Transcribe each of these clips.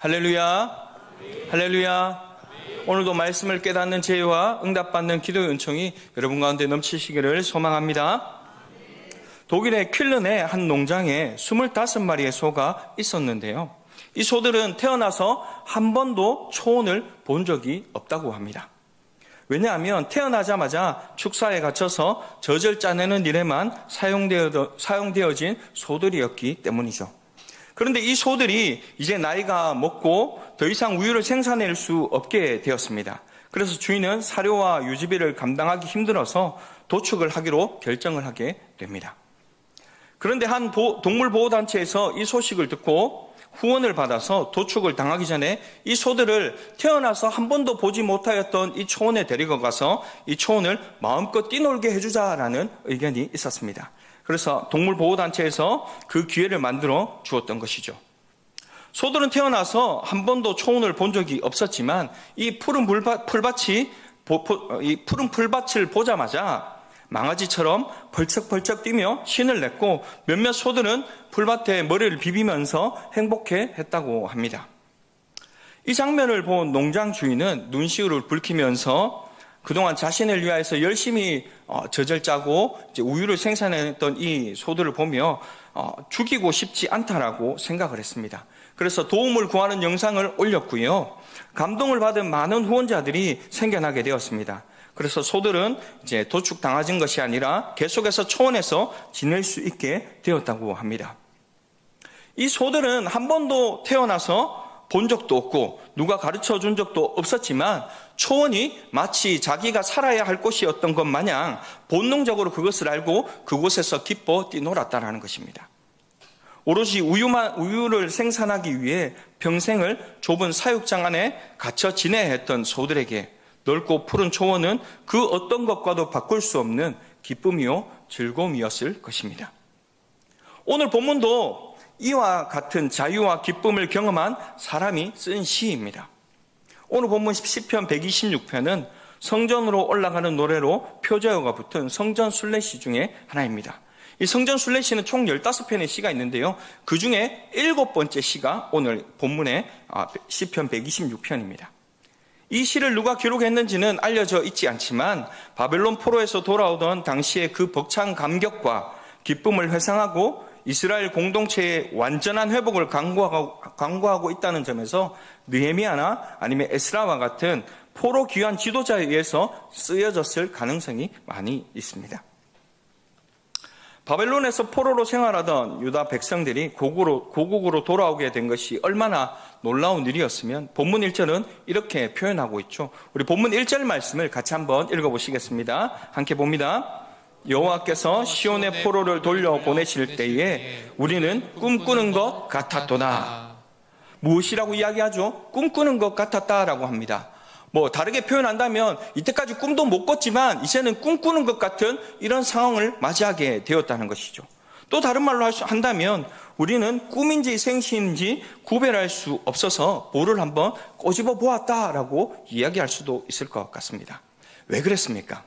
할렐루야. 할렐루야. 오늘도 말씀을 깨닫는 지혜와 응답받는 기도의 은총이 여러분 가운데 넘치시기를 소망합니다. 독일의 퀼른의 한 농장에 25마리의 소가 있었는데요. 이 소들은 태어나서 한 번도 초원을 본 적이 없다고 합니다. 왜냐하면 태어나자마자 축사에 갇혀서 젖을 짜내는 일에만 사용되어진 소들이었기 때문이죠. 그런데 이 소들이 이제 나이가 먹고 더 이상 우유를 생산할 수 없게 되었습니다. 그래서 주인은 사료와 유지비를 감당하기 힘들어서 도축을 하기로 결정을 하게 됩니다. 그런데 한 동물보호단체에서 이 소식을 듣고 후원을 받아서 도축을 당하기 전에 이 소들을 태어나서 한 번도 보지 못하였던 이 초원에 데리고 가서 이 초원을 마음껏 뛰놀게 해주자라는 의견이 있었습니다. 그래서 동물보호단체에서 그 기회를 만들어 주었던 것이죠. 소들은 태어나서 한 번도 초원을 본 적이 없었지만 이 푸른 풀밭을 보자마자 망아지처럼 벌쩍벌쩍 뛰며 신을 냈고 몇몇 소들은 풀밭에 머리를 비비면서 행복해 했다고 합니다. 이 장면을 본 농장 주인은 눈시울을 붉히면서 그동안 자신을 위하여서 열심히 젖을 짜고 이제 우유를 생산했던 이 소들을 보며 죽이고 싶지 않다라고 생각을 했습니다. 그래서 도움을 구하는 영상을 올렸고요. 감동을 받은 많은 후원자들이 생겨나게 되었습니다. 그래서 소들은 이제 도축당하진 것이 아니라 계속해서 초원에서 지낼 수 있게 되었다고 합니다. 이 소들은 한 번도 태어나서 본 적도 없고 누가 가르쳐 준 적도 없었지만 초원이 마치 자기가 살아야 할 곳이었던 것 마냥 본능적으로 그것을 알고 그곳에서 기뻐 뛰놀았다는 것입니다. 오로지 우유를 생산하기 위해 평생을 좁은 사육장 안에 갇혀 지내야 했던 소들에게 넓고 푸른 초원은 그 어떤 것과도 바꿀 수 없는 기쁨이요 즐거움이었을 것입니다. 오늘 본문도 이와 같은 자유와 기쁨을 경험한 사람이 쓴 시입니다. 오늘 본문 시편 126편은 성전으로 올라가는 노래로 표제어가 붙은 성전 순례시 중에 하나입니다. 이 성전 순례시는 총 15편의 시가 있는데요. 그 중에 7번째 시가 오늘 본문의 시편 126편입니다. 이 시를 누가 기록했는지는 알려져 있지 않지만 바벨론 포로에서 돌아오던 당시의 그 벅찬 감격과 기쁨을 회상하고 이스라엘 공동체의 완전한 회복을 강구하고 있다는 점에서 느헤미야나 아니면 에스라와 같은 포로 귀환 지도자에 의해서 쓰여졌을 가능성이 많이 있습니다. 바벨론에서 포로로 생활하던 유다 백성들이 고국으로 돌아오게 된 것이 얼마나 놀라운 일이었으면 본문 1절은 이렇게 표현하고 있죠. 우리 본문 1절 말씀을 같이 한번 읽어보시겠습니다. 함께 봅니다. 여호와께서 시온의 포로를 돌려보내실 때에 우리는 꿈꾸는 것 같았도다. 무엇이라고 이야기하죠? 꿈꾸는 것 같았다라고 합니다. 다르게 표현한다면 이때까지 꿈도 못 꿨지만 이제는 꿈꾸는 것 같은 이런 상황을 맞이하게 되었다는 것이죠. 또 다른 말로 한다면 우리는 꿈인지 생시인지 구별할 수 없어서 볼을 한번 꼬집어 보았다라고 이야기할 수도 있을 것 같습니다. 왜 그랬습니까?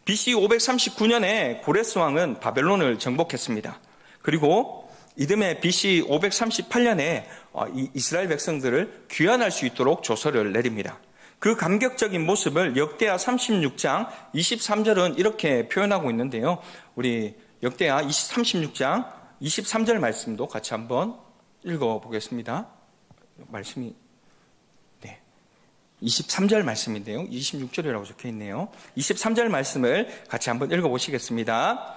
BC 539년에 고레스 왕은 바벨론을 정복했습니다. 그리고 이듬해 BC 538년에 이스라엘 백성들을 귀환할 수 있도록 조서를 내립니다. 그 감격적인 모습을 역대하 36장 23절은 이렇게 표현하고 있는데요. 우리 역대하 36장 23절 말씀도 같이 한번 읽어보겠습니다. 말씀이 23절 말씀인데요. 26절이라고 적혀 있네요. 23절 말씀을 같이 한번 읽어보시겠습니다.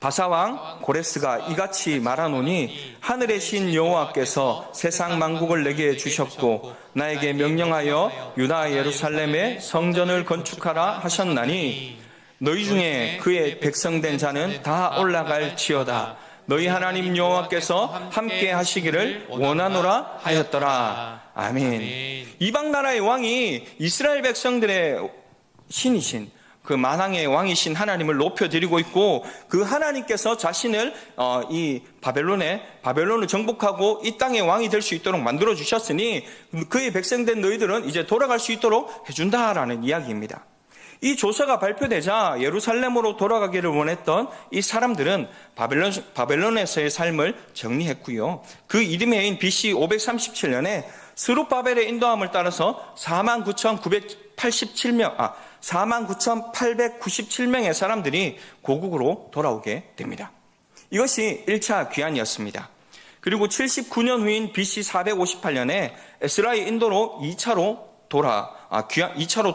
바사왕 고레스가 이같이 말하노니 하늘의 신 여호와께서 세상 만국을 내게 주셨고 나에게 명령하여 유다 예루살렘에 성전을 건축하라 하셨나니 너희 중에 그의 백성된 자는 다 올라갈지어다. 너희 하나님 여호와께서 함께 하시기를 원하노라 하였더라. 아멘. 이방 나라의 왕이 이스라엘 백성들의 신이신 그 만왕의 왕이신 하나님을 높여드리고 있고 그 하나님께서 자신을 이 바벨론을 정복하고 이 땅의 왕이 될 수 있도록 만들어 주셨으니 그의 백성된 너희들은 이제 돌아갈 수 있도록 해준다라는 이야기입니다. 이 조서가 발표되자 예루살렘으로 돌아가기를 원했던 이 사람들은 바벨론에서의 삶을 정리했고요. 그 이듬해 해인 BC 537년에 스룹바벨의 인도함을 따라서 49,897명의 사람들이 고국으로 돌아오게 됩니다. 이것이 1차 귀환이었습니다. 그리고 79년 후인 BC 458년에 에스라의 인도로 2차로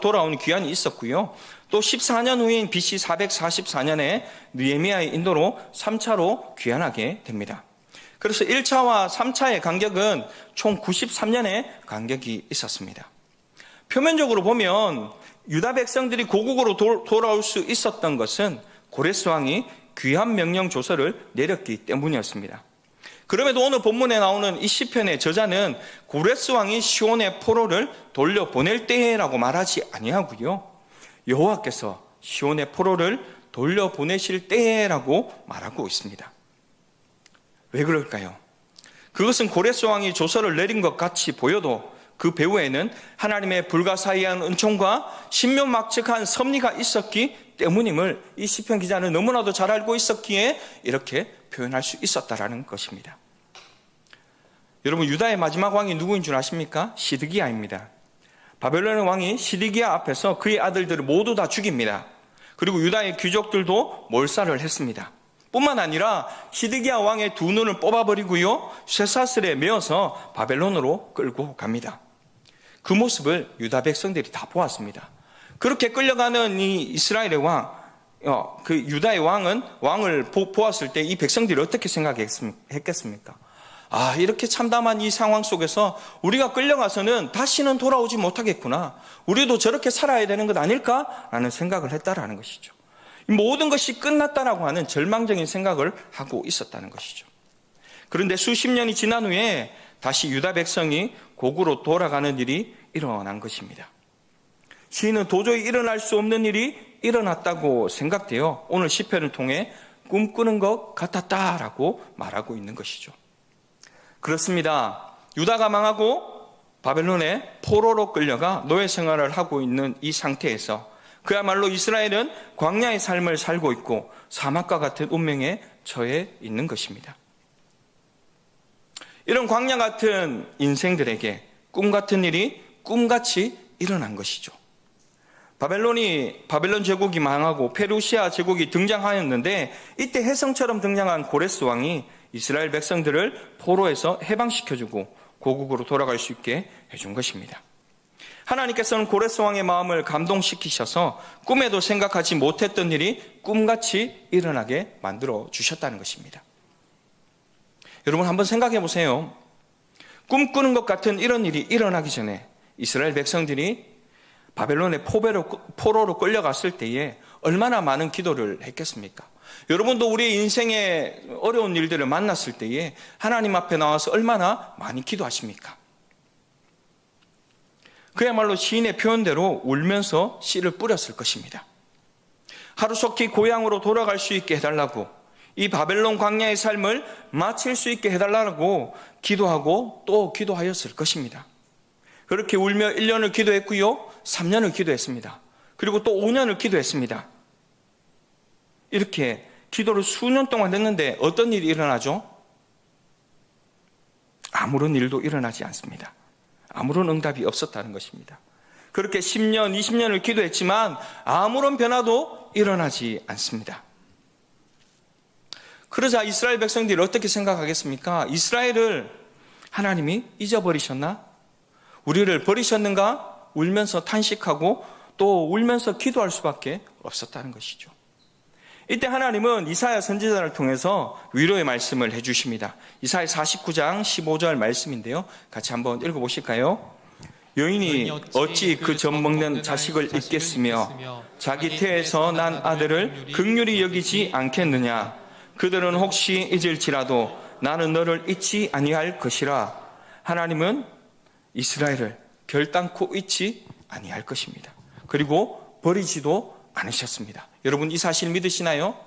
돌아온 귀환이 있었고요. 또 14년 후인 BC 444년에 느헤미야의 인도로 3차로 귀환하게 됩니다. 그래서 1차와 3차의 간격은 총 93년의 간격이 있었습니다. 표면적으로 보면 유다 백성들이 고국으로 돌아올 수 있었던 것은 고레스 왕이 귀환 명령 조서를 내렸기 때문이었습니다. 그럼에도 오늘 본문에 나오는 이 시편의 저자는 고레스 왕이 시온의 포로를 돌려보낼 때라고 말하지 아니하고요. 여호와께서 시온의 포로를 돌려보내실 때라고 말하고 있습니다. 왜 그럴까요? 그것은 고레스 왕이 조서를 내린 것 같이 보여도 그 배후에는 하나님의 불가사의한 은총과 신묘막측한 섭리가 있었기 때문임을 이 시편 기자는 너무나도 잘 알고 있었기에 이렇게 표현할 수 있었다라는 것입니다. 여러분, 유다의 마지막 왕이 누구인 줄 아십니까? 시드기야입니다. 바벨론의 왕이 시드기야 앞에서 그의 아들들을 모두 다 죽입니다. 그리고 유다의 귀족들도 몰살을 했습니다. 뿐만 아니라 시드기야 왕의 두 눈을 뽑아버리고요, 쇠사슬에 메어서 바벨론으로 끌고 갑니다. 그 모습을 유다 백성들이 다 보았습니다. 그렇게 끌려가는 이 이스라엘의 왕, 그 유다의 왕을 보았을 때 이 백성들이 어떻게 생각했겠습니까? 이렇게 참담한 이 상황 속에서 우리가 끌려가서는 다시는 돌아오지 못하겠구나. 우리도 저렇게 살아야 되는 것 아닐까라는 생각을 했다라는 것이죠. 모든 것이 끝났다라고 하는 절망적인 생각을 하고 있었다는 것이죠. 그런데 수십 년이 지난 후에 다시 유다 백성이 고국으로 돌아가는 일이 일어난 것입니다. 시인은 도저히 일어날 수 없는 일이 일어났다고 생각되어 오늘 시편을 통해 꿈꾸는 것 같았다라고 말하고 있는 것이죠. 그렇습니다. 유다가 망하고 바벨론의 포로로 끌려가 노예 생활을 하고 있는 이 상태에서 그야말로 이스라엘은 광야의 삶을 살고 있고 사막과 같은 운명에 처해 있는 것입니다. 이런 광야 같은 인생들에게 꿈 같은 일이 꿈같이 일어난 것이죠. 바벨론 제국이 망하고 페르시아 제국이 등장하였는데 이때 혜성처럼 등장한 고레스 왕이 이스라엘 백성들을 포로에서 해방시켜주고 고국으로 돌아갈 수 있게 해준 것입니다. 하나님께서는 고레스 왕의 마음을 감동시키셔서 꿈에도 생각하지 못했던 일이 꿈같이 일어나게 만들어 주셨다는 것입니다. 여러분, 한번 생각해 보세요. 꿈꾸는 것 같은 이런 일이 일어나기 전에 이스라엘 백성들이 바벨론의 포로로 끌려갔을 때에 얼마나 많은 기도를 했겠습니까? 여러분도 우리의 인생의 어려운 일들을 만났을 때에 하나님 앞에 나와서 얼마나 많이 기도하십니까? 그야말로 시인의 표현대로 울면서 씨를 뿌렸을 것입니다. 하루속히 고향으로 돌아갈 수 있게 해달라고, 이 바벨론 광야의 삶을 마칠 수 있게 해달라고 기도하고 또 기도하였을 것입니다. 그렇게 울며 1년을 기도했고요, 3년을 기도했습니다. 그리고 또 5년을 기도했습니다. 이렇게 기도를 수년 동안 했는데 어떤 일이 일어나죠? 아무런 일도 일어나지 않습니다. 아무런 응답이 없었다는 것입니다. 그렇게 10년, 20년을 기도했지만 아무런 변화도 일어나지 않습니다. 그러자 이스라엘 백성들이 어떻게 생각하겠습니까? 이스라엘을 하나님이 잊어버리셨나? 우리를 버리셨는가? 울면서 탄식하고 또 울면서 기도할 수밖에 없었다는 것이죠. 이때 하나님은 이사야 선지자를 통해서 위로의 말씀을 해주십니다. 이사야 49장 15절 말씀인데요. 같이 한번 읽어보실까요? 여인이 어찌 그 젖 먹는 자식을 잊겠으며 자기 태에서 난 아들을 긍휼히 여기지 않겠느냐? 그들은 혹시 잊을지라도 나는 너를 잊지 아니할 것이라. 하나님은 이스라엘을 결단코 잊지 아니할 것입니다. 그리고 버리지도 않으셨습니다. 여러분, 이 사실 믿으시나요?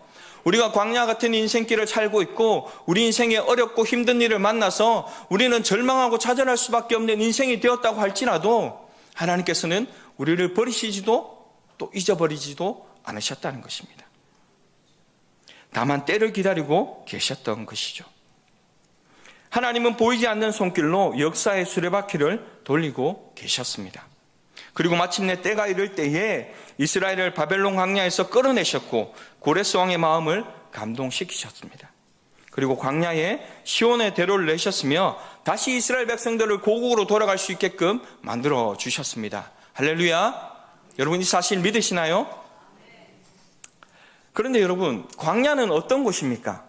우리가 광야 같은 인생길을 살고 있고 우리 인생에 어렵고 힘든 일을 만나서 우리는 절망하고 좌절할 수밖에 없는 인생이 되었다고 할지라도 하나님께서는 우리를 버리시지도 또 잊어버리지도 않으셨다는 것입니다. 다만 때를 기다리고 계셨던 것이죠. 하나님은 보이지 않는 손길로 역사의 수레바퀴를 돌리고 계셨습니다. 그리고 마침내 때가 이를 때에 이스라엘을 바벨론 광야에서 끌어내셨고 고레스 왕의 마음을 감동시키셨습니다. 그리고 광야에 시온의 대로를 내셨으며 다시 이스라엘 백성들을 고국으로 돌아갈 수 있게끔 만들어 주셨습니다. 할렐루야. 여러분 이 사실 믿으시나요? 그런데 여러분, 광야는 어떤 곳입니까?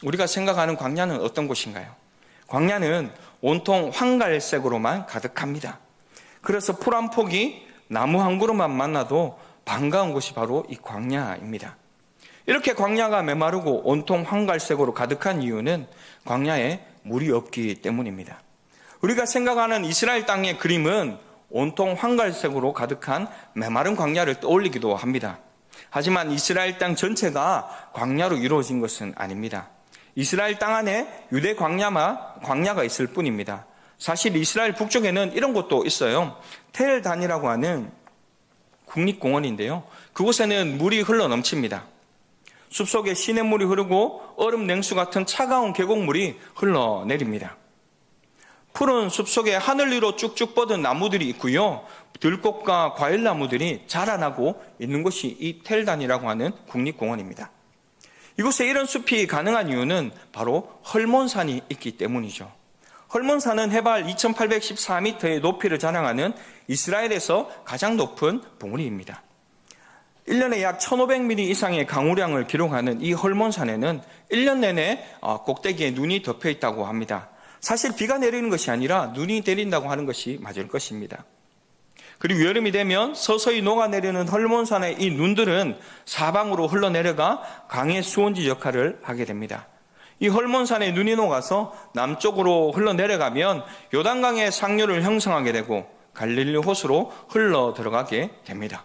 우리가 생각하는 광야는 어떤 곳인가요? 광야는 온통 황갈색으로만 가득합니다. 그래서 풀 한 폭이 나무 한 그루만 만나도 반가운 곳이 바로 이 광야입니다. 이렇게 광야가 메마르고 온통 황갈색으로 가득한 이유는 광야에 물이 없기 때문입니다. 우리가 생각하는 이스라엘 땅의 그림은 온통 황갈색으로 가득한 메마른 광야를 떠올리기도 합니다. 하지만 이스라엘 땅 전체가 광야로 이루어진 것은 아닙니다. 이스라엘 땅 안에 유대 광야가 있을 뿐입니다. 사실 이스라엘 북쪽에는 이런 곳도 있어요. 텔단이라고 하는 국립공원인데요. 그곳에는 물이 흘러 넘칩니다. 숲속에 시냇물이 흐르고 얼음 냉수 같은 차가운 계곡물이 흘러내립니다. 푸른 숲속에 하늘 위로 쭉쭉 뻗은 나무들이 있고요. 들꽃과 과일나무들이 자라나고 있는 곳이 이 텔단이라고 하는 국립공원입니다. 이곳에 이런 숲이 가능한 이유는 바로 헐몬산이 있기 때문이죠. 헐몬산은 해발 2814m의 높이를 자랑하는 이스라엘에서 가장 높은 봉우리입니다. 1년에 약 1500mm 이상의 강우량을 기록하는 이 헐몬산에는 1년 내내 꼭대기에 눈이 덮여 있다고 합니다. 사실 비가 내리는 것이 아니라 눈이 내린다고 하는 것이 맞을 것입니다. 그리고 여름이 되면 서서히 녹아내리는 헐몬산의 이 눈들은 사방으로 흘러내려가 강의 수온지 역할을 하게 됩니다. 이 헐몬산에 눈이 녹아서 남쪽으로 흘러내려가면 요단강의 상류를 형성하게 되고 갈릴리 호수로 흘러 들어가게 됩니다.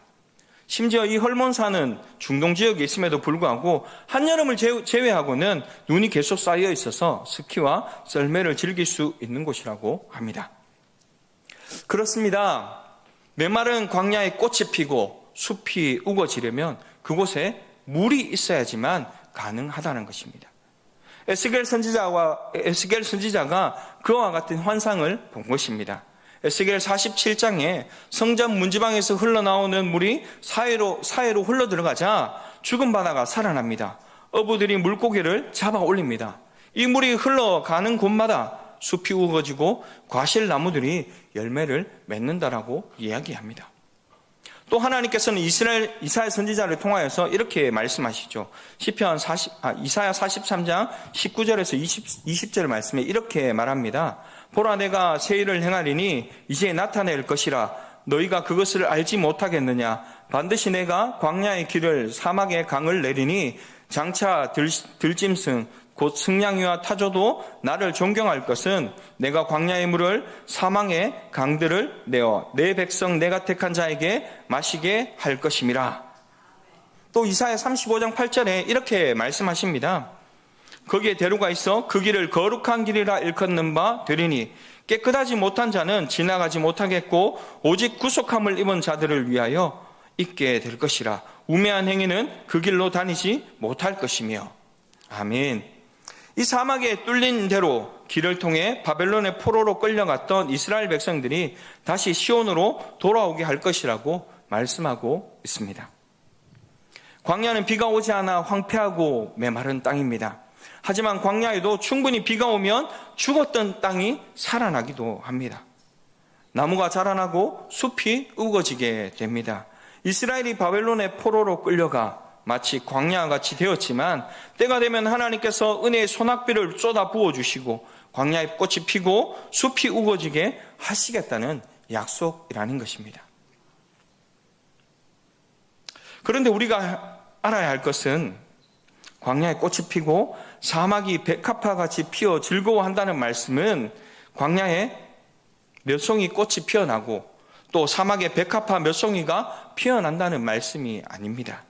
심지어 이 헐몬산은 중동 지역에 있음에도 불구하고 한여름을 제외하고는 눈이 계속 쌓여 있어서 스키와 썰매를 즐길 수 있는 곳이라고 합니다. 그렇습니다. 메마른 광야에 꽃이 피고 숲이 우거지려면 그곳에 물이 있어야지만 가능하다는 것입니다. 에스겔 선지자가 그와 같은 환상을 본 것입니다. 에스겔 47장에 성전 문지방에서 흘러나오는 물이 사해로 흘러들어가자 죽은 바다가 살아납니다. 어부들이 물고기를 잡아 올립니다. 이 물이 흘러가는 곳마다 숲이 우거지고 과실나무들이 열매를 맺는다라고 이야기합니다. 또 하나님께서는 이사야 선지자를 통하여서 이렇게 말씀하시죠. 이사야 43장 19절에서 20절 말씀에 이렇게 말합니다. 보라, 내가 새 일을 행하리니 이제 나타낼 것이라. 너희가 그것을 알지 못하겠느냐? 반드시 내가 광야의 길을 사막의 강을 내리니 장차 들짐승 곧 승냥이와 타조도 나를 존경할 것은 내가 광야의 물을 사망의 강들을 내어 내 백성 내가 택한 자에게 마시게 할 것임이라. 또 이사야 35장 8절에 이렇게 말씀하십니다. 거기에 대로가 있어 그 길을 거룩한 길이라 일컫는 바 되리니 깨끗하지 못한 자는 지나가지 못하겠고 오직 구속함을 입은 자들을 위하여 있게 될 것이라. 우매한 행위는 그 길로 다니지 못할 것이며. 아멘. 이 사막에 뚫린 대로 길을 통해 바벨론의 포로로 끌려갔던 이스라엘 백성들이 다시 시온으로 돌아오게 할 것이라고 말씀하고 있습니다. 광야는 비가 오지 않아 황폐하고 메마른 땅입니다. 하지만 광야에도 충분히 비가 오면 죽었던 땅이 살아나기도 합니다. 나무가 자라나고 숲이 우거지게 됩니다. 이스라엘이 바벨론의 포로로 끌려가 마치 광야같이 되었지만 때가 되면 하나님께서 은혜의 소낙비를 쏟아 부어주시고 광야에 꽃이 피고 숲이 우거지게 하시겠다는 약속이라는 것입니다. 그런데 우리가 알아야 할 것은 광야에 꽃이 피고 사막이 백합화같이 피어 즐거워한다는 말씀은 광야에 몇 송이 꽃이 피어나고 또 사막에 백합화 몇 송이가 피어난다는 말씀이 아닙니다.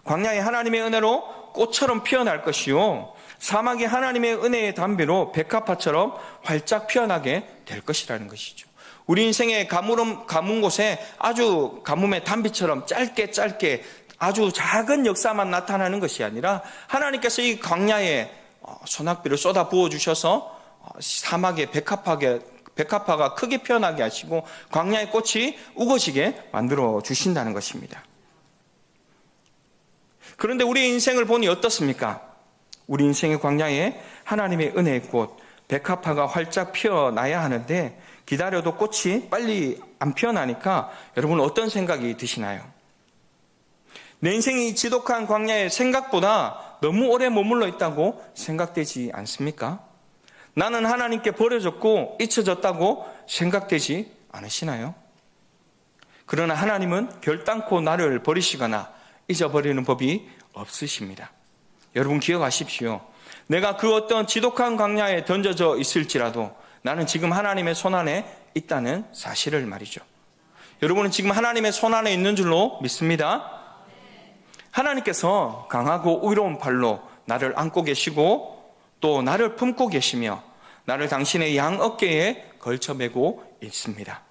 광야에 하나님의 은혜로 꽃처럼 피어날 것이요 사막이 하나님의 은혜의 담비로 백합화처럼 활짝 피어나게 될 것이라는 것이죠. 우리 인생의 가문 곳에 아주 가뭄의 단비처럼 짧게 아주 작은 역사만 나타나는 것이 아니라 하나님께서 이 광야에 소낙비를 쏟아 부어주셔서 사막에 백합화가 크게 피어나게 하시고 광야의 꽃이 우거지게 만들어 주신다는 것입니다. 그런데 우리 인생을 보니 어떻습니까? 우리 인생의 광야에 하나님의 은혜의 꽃 백합화가 활짝 피어나야 하는데 기다려도 꽃이 빨리 안 피어나니까 여러분 어떤 생각이 드시나요? 내 인생이 지독한 광야에 생각보다 너무 오래 머물러 있다고 생각되지 않습니까? 나는 하나님께 버려졌고 잊혀졌다고 생각되지 않으시나요? 그러나 하나님은 결단코 나를 버리시거나 잊어버리는 법이 없으십니다. 여러분 기억하십시오. 내가 그 어떤 지독한 광야에 던져져 있을지라도 나는 지금 하나님의 손안에 있다는 사실을 말이죠. 여러분은 지금 하나님의 손안에 있는 줄로 믿습니다. 하나님께서 강하고 의로운 팔로 나를 안고 계시고 또 나를 품고 계시며 나를 당신의 양 어깨에 걸쳐매고 있습니다.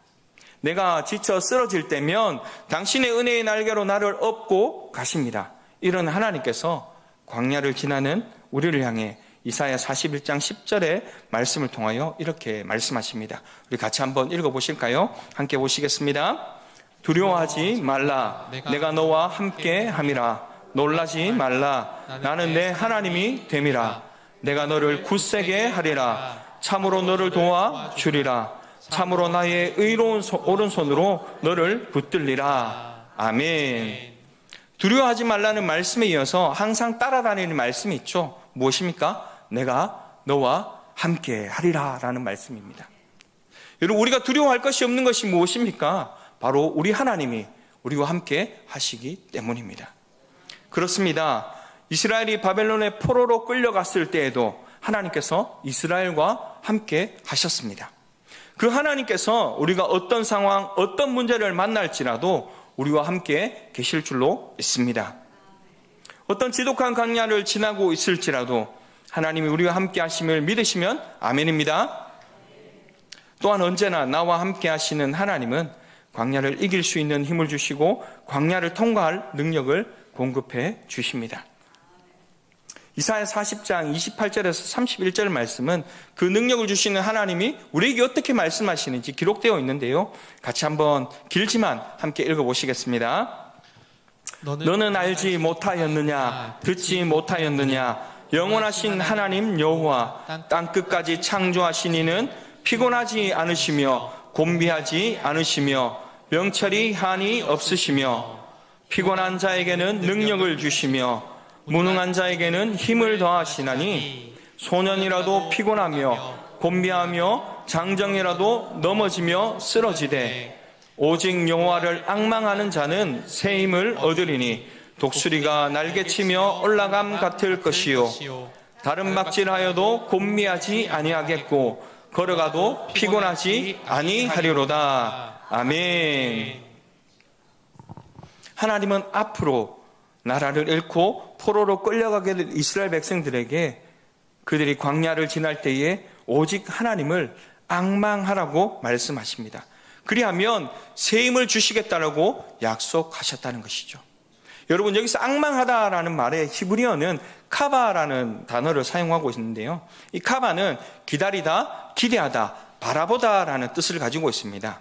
내가 지쳐 쓰러질 때면 당신의 은혜의 날개로 나를 업고 가십니다. 이런 하나님께서 광야를 지나는 우리를 향해 이사야 41장 10절의 말씀을 통하여 이렇게 말씀하십니다. 우리 같이 한번 읽어보실까요? 함께 보시겠습니다. 두려워하지 말라. 내가 너와 함께 함이라. 놀라지 말라. 나는 내 하나님이 됨이라. 내가 너를 굳세게 하리라. 참으로 너를 도와주리라. 참으로 나의 의로운 오른손으로 너를 붙들리라. 아멘. 두려워하지 말라는 말씀에 이어서 항상 따라다니는 말씀이 있죠. 무엇입니까? 내가 너와 함께 하리라 라는 말씀입니다. 여러분 우리가 두려워할 것이 없는 것이 무엇입니까? 바로 우리 하나님이 우리와 함께 하시기 때문입니다. 그렇습니다. 이스라엘이 바벨론의 포로로 끌려갔을 때에도 하나님께서 이스라엘과 함께 하셨습니다. 그 하나님께서 우리가 어떤 상황, 어떤 문제를 만날지라도 우리와 함께 계실 줄로 믿습니다. 어떤 지독한 광야를 지나고 있을지라도 하나님이 우리와 함께 하심을 믿으시면 아멘입니다. 또한 언제나 나와 함께 하시는 하나님은 광야를 이길 수 있는 힘을 주시고 광야를 통과할 능력을 공급해 주십니다. 이사야 40장 28절에서 31절 말씀은 그 능력을 주시는 하나님이 우리에게 어떻게 말씀하시는지 기록되어 있는데요. 같이 한번 길지만 함께 읽어보시겠습니다. 너는 알지 못하였느냐? 듣지 못하였느냐? 영원하신 하나님 여호와 땅끝까지 창조하신 이는 피곤하지 않으시며 곤비하지 않으시며 명철이 한이 없으시며 피곤한 자에게는 능력을 주시며 무능한 자에게는 힘을 더하시나니 소년이라도 피곤하며 곤비하며 장정이라도 넘어지며 쓰러지되 오직 여호와를 앙망하는 자는 새 힘을 얻으리니 독수리가 날개치며 올라감 같을 것이요 다른 막질하여도 곤비하지 아니하겠고 걸어가도 피곤하지 아니하리로다. 아멘. 하나님은 앞으로 나라를 잃고 포로로 끌려가게 될 이스라엘 백성들에게 그들이 광야를 지날 때에 오직 하나님을 앙망하라고 말씀하십니다. 그리하면 새 힘을 주시겠다라고 약속하셨다는 것이죠. 여러분 여기서 앙망하다라는 말의 히브리어는 카바라는 단어를 사용하고 있는데요. 이 카바는 기다리다, 기대하다, 바라보다라는 뜻을 가지고 있습니다.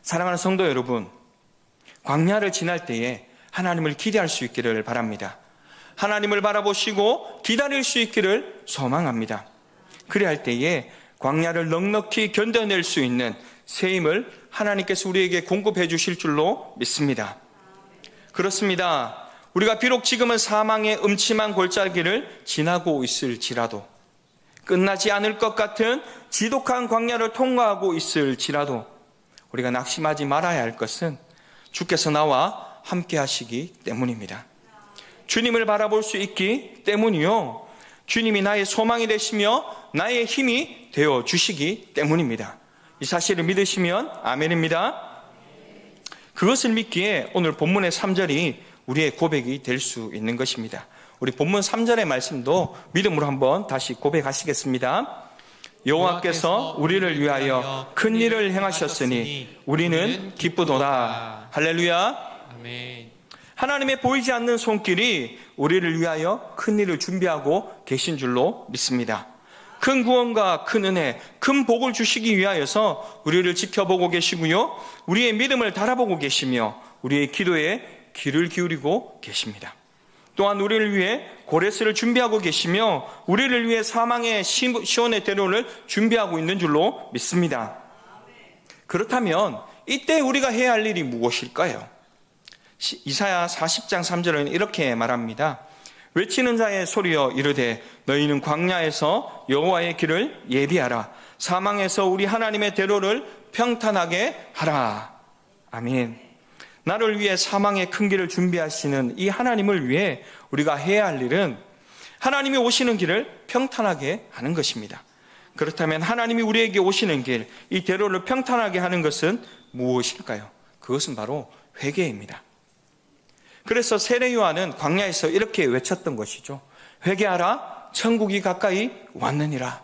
사랑하는 성도 여러분, 광야를 지날 때에 하나님을 기대할 수 있기를 바랍니다. 하나님을 바라보시고 기다릴 수 있기를 소망합니다. 그래야 할 때에 광야를 넉넉히 견뎌낼 수 있는 새 힘을 하나님께서 우리에게 공급해 주실 줄로 믿습니다. 그렇습니다. 우리가 비록 지금은 사망의 음침한 골짜기를 지나고 있을지라도 끝나지 않을 것 같은 지독한 광야를 통과하고 있을지라도 우리가 낙심하지 말아야 할 것은 주께서 나와 함께 하시기 때문입니다. 주님을 바라볼 수 있기 때문이요. 주님이 나의 소망이 되시며 나의 힘이 되어 주시기 때문입니다. 이 사실을 믿으시면 아멘입니다. 그것을 믿기에 오늘 본문의 3절이 우리의 고백이 될 수 있는 것입니다. 우리 본문 3절의 말씀도 믿음으로 한번 다시 고백하시겠습니다. 여호와께서 우리를 위하여 큰 일을 행하셨으니 우리는 기쁘도다. 할렐루야. 아멘. 하나님의 보이지 않는 손길이 우리를 위하여 큰 일을 준비하고 계신 줄로 믿습니다. 큰 구원과 큰 은혜, 큰 복을 주시기 위하여서 우리를 지켜보고 계시고요, 우리의 믿음을 달아보고 계시며 우리의 기도에 귀를 기울이고 계십니다. 또한 우리를 위해 고레스를 준비하고 계시며 우리를 위해 사망의 시온의 대로를 준비하고 있는 줄로 믿습니다. 그렇다면 이때 우리가 해야 할 일이 무엇일까요? 이사야 40장 3절은 이렇게 말합니다. 외치는 자의 소리여 이르되 너희는 광야에서 여호와의 길을 예비하라. 사망에서 우리 하나님의 대로를 평탄하게 하라. 아멘. 나를 위해 사망의 큰 길을 준비하시는 이 하나님을 위해 우리가 해야 할 일은 하나님이 오시는 길을 평탄하게 하는 것입니다. 그렇다면 하나님이 우리에게 오시는 길, 이 대로를 평탄하게 하는 것은 무엇일까요? 그것은 바로 회개입니다. 그래서 세례 요한은 광야에서 이렇게 외쳤던 것이죠. 회개하라, 천국이 가까이 왔느니라.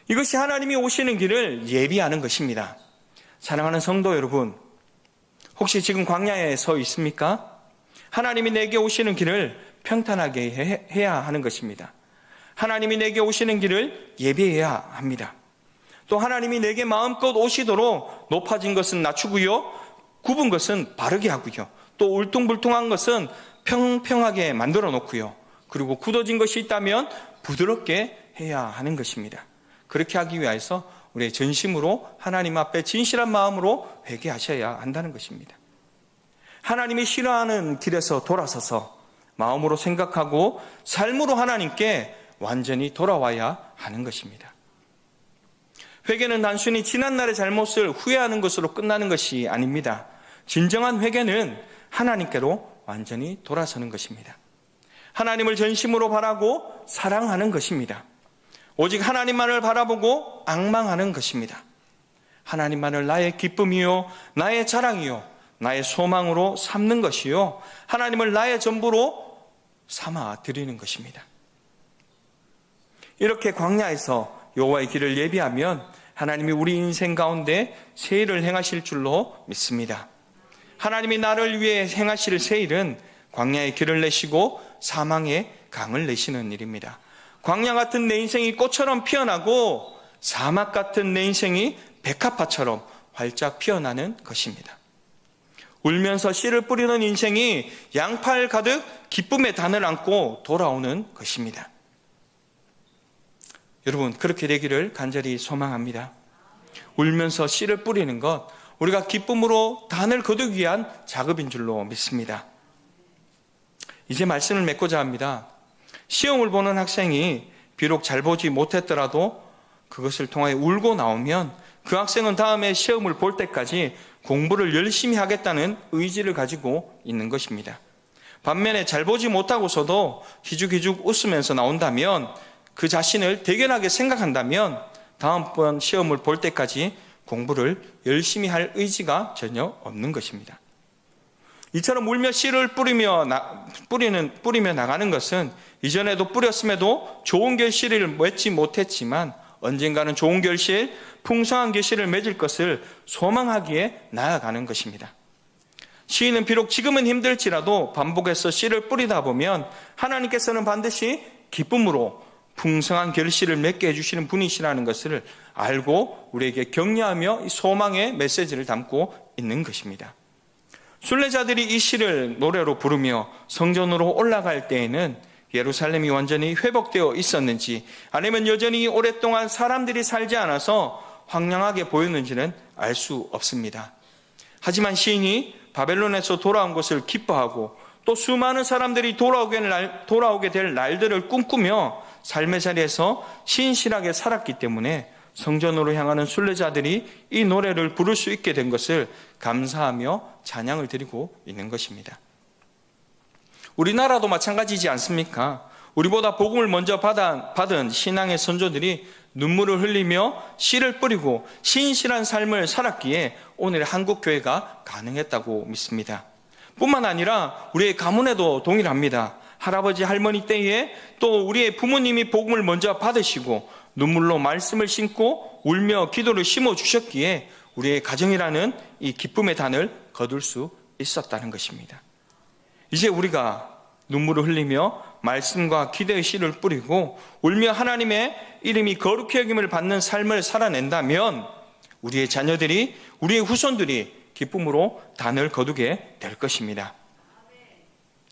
이것이 하나님이 오시는 길을 예비하는 것입니다. 사랑하는 성도 여러분, 혹시 지금 광야에 서 있습니까? 하나님이 내게 오시는 길을 평탄하게 해야 하는 것입니다. 하나님이 내게 오시는 길을 예비해야 합니다. 또 하나님이 내게 마음껏 오시도록 높아진 것은 낮추고요, 굽은 것은 바르게 하고요, 또 울퉁불퉁한 것은 평평하게 만들어 놓고요, 그리고 굳어진 것이 있다면 부드럽게 해야 하는 것입니다. 그렇게 하기 위해서 우리의 전심으로 하나님 앞에 진실한 마음으로 회개하셔야 한다는 것입니다. 하나님이 싫어하는 길에서 돌아서서 마음으로 생각하고 삶으로 하나님께 완전히 돌아와야 하는 것입니다. 회개는 단순히 지난날의 잘못을 후회하는 것으로 끝나는 것이 아닙니다. 진정한 회개는 하나님께로 완전히 돌아서는 것입니다. 하나님을 전심으로 바라고 사랑하는 것입니다. 오직 하나님만을 바라보고 앙망하는 것입니다. 하나님만을 나의 기쁨이요, 나의 자랑이요, 나의 소망으로 삼는 것이요, 하나님을 나의 전부로 삼아 드리는 것입니다. 이렇게 광야에서 여호와의 길을 예비하면 하나님이 우리 인생 가운데 새 일을 행하실 줄로 믿습니다. 하나님이 나를 위해 행하실 새 일은 광야의 길을 내시고 사망의 강을 내시는 일입니다. 광야 같은 내 인생이 꽃처럼 피어나고 사막 같은 내 인생이 백합화처럼 활짝 피어나는 것입니다. 울면서 씨를 뿌리는 인생이 양팔 가득 기쁨의 단을 안고 돌아오는 것입니다. 여러분, 그렇게 되기를 간절히 소망합니다. 울면서 씨를 뿌리는 것, 우리가 기쁨으로 단을 거두기 위한 작업인 줄로 믿습니다. 이제 말씀을 맺고자 합니다. 시험을 보는 학생이 비록 잘 보지 못했더라도 그것을 통하여 울고 나오면 그 학생은 다음에 시험을 볼 때까지 공부를 열심히 하겠다는 의지를 가지고 있는 것입니다. 반면에 잘 보지 못하고서도 희죽희죽 웃으면서 나온다면, 그 자신을 대견하게 생각한다면 다음번 시험을 볼 때까지 공부를 열심히 할 의지가 전혀 없는 것입니다. 이처럼 울며 씨를 뿌리며 나가는 것은 이전에도 뿌렸음에도 좋은 결실을 맺지 못했지만 언젠가는 좋은 결실, 풍성한 결실을 맺을 것을 소망하기에 나아가는 것입니다. 시인은 비록 지금은 힘들지라도 반복해서 씨를 뿌리다 보면 하나님께서는 반드시 기쁨으로 풍성한 결실을 맺게 해주시는 분이시라는 것을 알고 우리에게 격려하며 이 소망의 메시지를 담고 있는 것입니다. 순례자들이 이 시를 노래로 부르며 성전으로 올라갈 때에는 예루살렘이 완전히 회복되어 있었는지, 아니면 여전히 오랫동안 사람들이 살지 않아서 황량하게 보였는지는 알 수 없습니다. 하지만 시인이 바벨론에서 돌아온 것을 기뻐하고 또 수많은 사람들이 돌아오게 될 날들을 꿈꾸며 삶의 자리에서 신실하게 살았기 때문에 성전으로 향하는 순례자들이 이 노래를 부를 수 있게 된 것을 감사하며 찬양을 드리고 있는 것입니다. 우리나라도 마찬가지지 않습니까? 우리보다 복음을 먼저 받은 신앙의 선조들이 눈물을 흘리며 씨를 뿌리고 신실한 삶을 살았기에 오늘의 한국교회가 가능했다고 믿습니다. 뿐만 아니라 우리의 가문에도 동일합니다. 할아버지 할머니 때에 또 우리의 부모님이 복음을 먼저 받으시고 눈물로 말씀을 심고 울며 기도를 심어 주셨기에 우리의 가정이라는 이 기쁨의 단을 거둘 수 있었다는 것입니다. 이제 우리가 눈물을 흘리며 말씀과 기도의 씨를 뿌리고 울며 하나님의 이름이 거룩히 여김을 받는 삶을 살아낸다면 우리의 자녀들이, 우리의 후손들이 기쁨으로 단을 거두게 될 것입니다.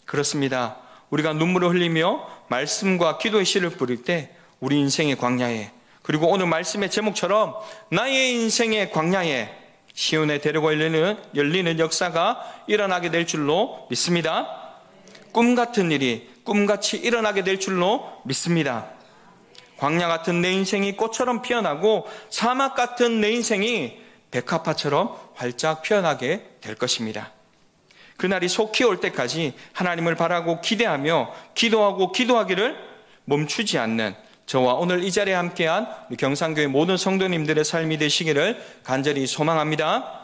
그렇습니다. 우리가 눈물을 흘리며 말씀과 기도의 씨를 뿌릴 때 우리 인생의 광야에, 그리고 오늘 말씀의 제목처럼 나의 인생의 광야에 시온의 대로가 열리는 역사가 일어나게 될 줄로 믿습니다. 꿈 같은 일이 꿈같이 일어나게 될 줄로 믿습니다. 광야 같은 내 인생이 꽃처럼 피어나고 사막 같은 내 인생이 백합화처럼 활짝 피어나게 될 것입니다. 그날이 속히 올 때까지 하나님을 바라고 기대하며 기도하고 기도하기를 멈추지 않는 저와 오늘 이 자리에 함께한 우리 경상교회 모든 성도님들의 삶이 되시기를 간절히 소망합니다.